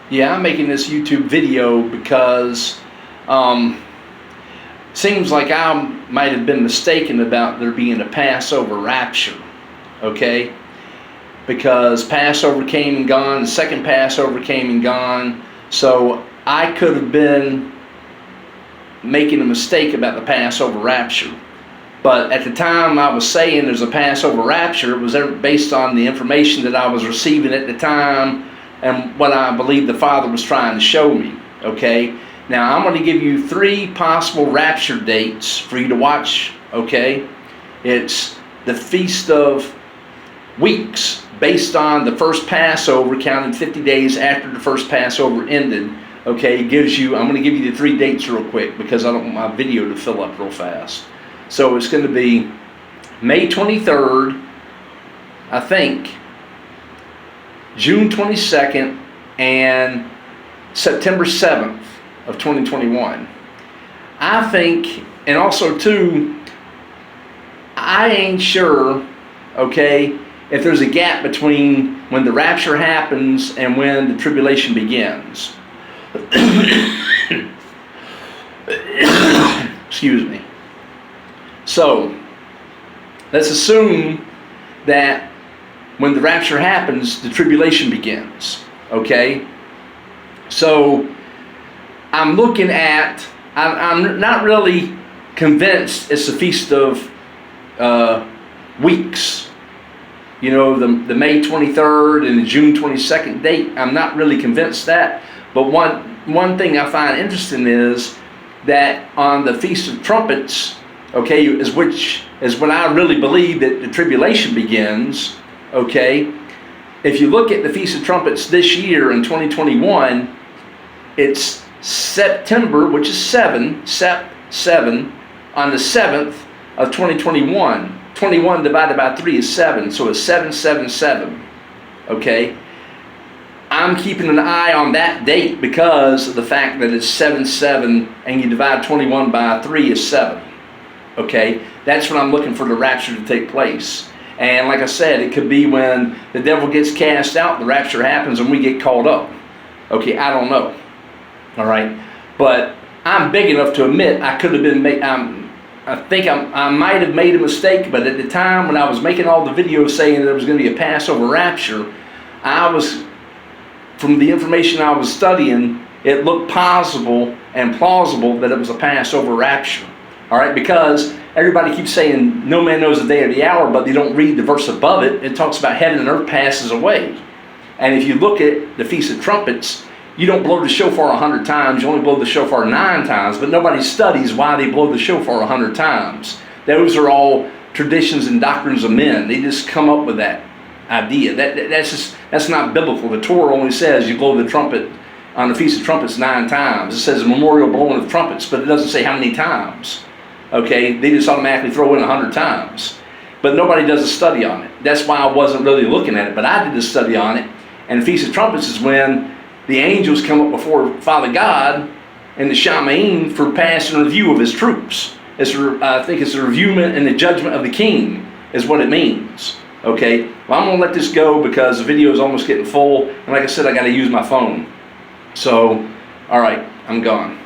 Yeah, I'm making this YouTube video because seems like I might have been mistaken about there being a Passover rapture, okay? Because Passover came and gone, the second Passover came and gone, so I could have been making a mistake about the Passover rapture. But at the time I was saying there's a Passover rapture, it was based on the information that I was receiving at the time and what I believe the Father was trying to show me, okay? Now I'm going to give you 3 possible rapture dates for you to watch, okay? It's the Feast of Weeks, based on the first Passover, counted 50 days after the first Passover ended, okay? It gives you, I'm going to give you the 3 dates real quick because I don't want my video to fill up real fast. So it's going to be May 23rd, I think, June 22nd, and September 7th of 2021. I think, and also too, I ain't sure, okay, if there's a gap between when the rapture happens and when the tribulation begins. Excuse me. So, let's assume that when the rapture happens, the tribulation begins, okay? So, I'm looking at, I'm not really convinced it's the Feast of Weeks. You know, the May 23rd and the June 22nd date, I'm not really convinced that. But one thing I find interesting is that on the Feast of Trumpets, okay, is when I really believe that the tribulation begins, okay? If you look at the Feast of Trumpets this year in 2021, it's September, which is 7 on the 7th of 2021. 21 divided by 3 is 7, so it's 777, okay? I'm keeping an eye on that date because of the fact that it's 7/7 and you divide 21 by 3 is 7. Okay, that's when I'm looking for the rapture to take place. And like I said, it could be when the devil gets cast out, the rapture happens, and we get caught up. Okay, I don't know. All right, but I'm big enough to admit I could have been I think I might have made a mistake, but at the time when I was making all the videos saying there was going to be a Passover rapture, from the information I was studying, it looked possible and plausible that it was a Passover rapture. All right, because everybody keeps saying no man knows the day or the hour, but they don't read the verse above it. It talks about heaven and earth passes away. And if you look at the Feast of Trumpets, you don't blow the shofar 100 times, you only blow the shofar 9 times, but nobody studies why they blow the shofar 100 times. Those are all traditions and doctrines of men. They just come up with that idea. That's not biblical. The Torah only says you blow the trumpet on the Feast of Trumpets 9 times. It says a memorial blowing of trumpets, but it doesn't say how many times. Okay, they just automatically throw in 100 times. But nobody does a study on it. That's why I wasn't really looking at it, but I did a study on it. And the Feast of Trumpets is when the angels come up before Father God and the Shamaim for passing review of his troops. I think it's the reviewment and the judgment of the king is what it means. Okay, well, I'm going to let this go because the video is almost getting full. And like I said, I got to use my phone. So, all right, I'm gone.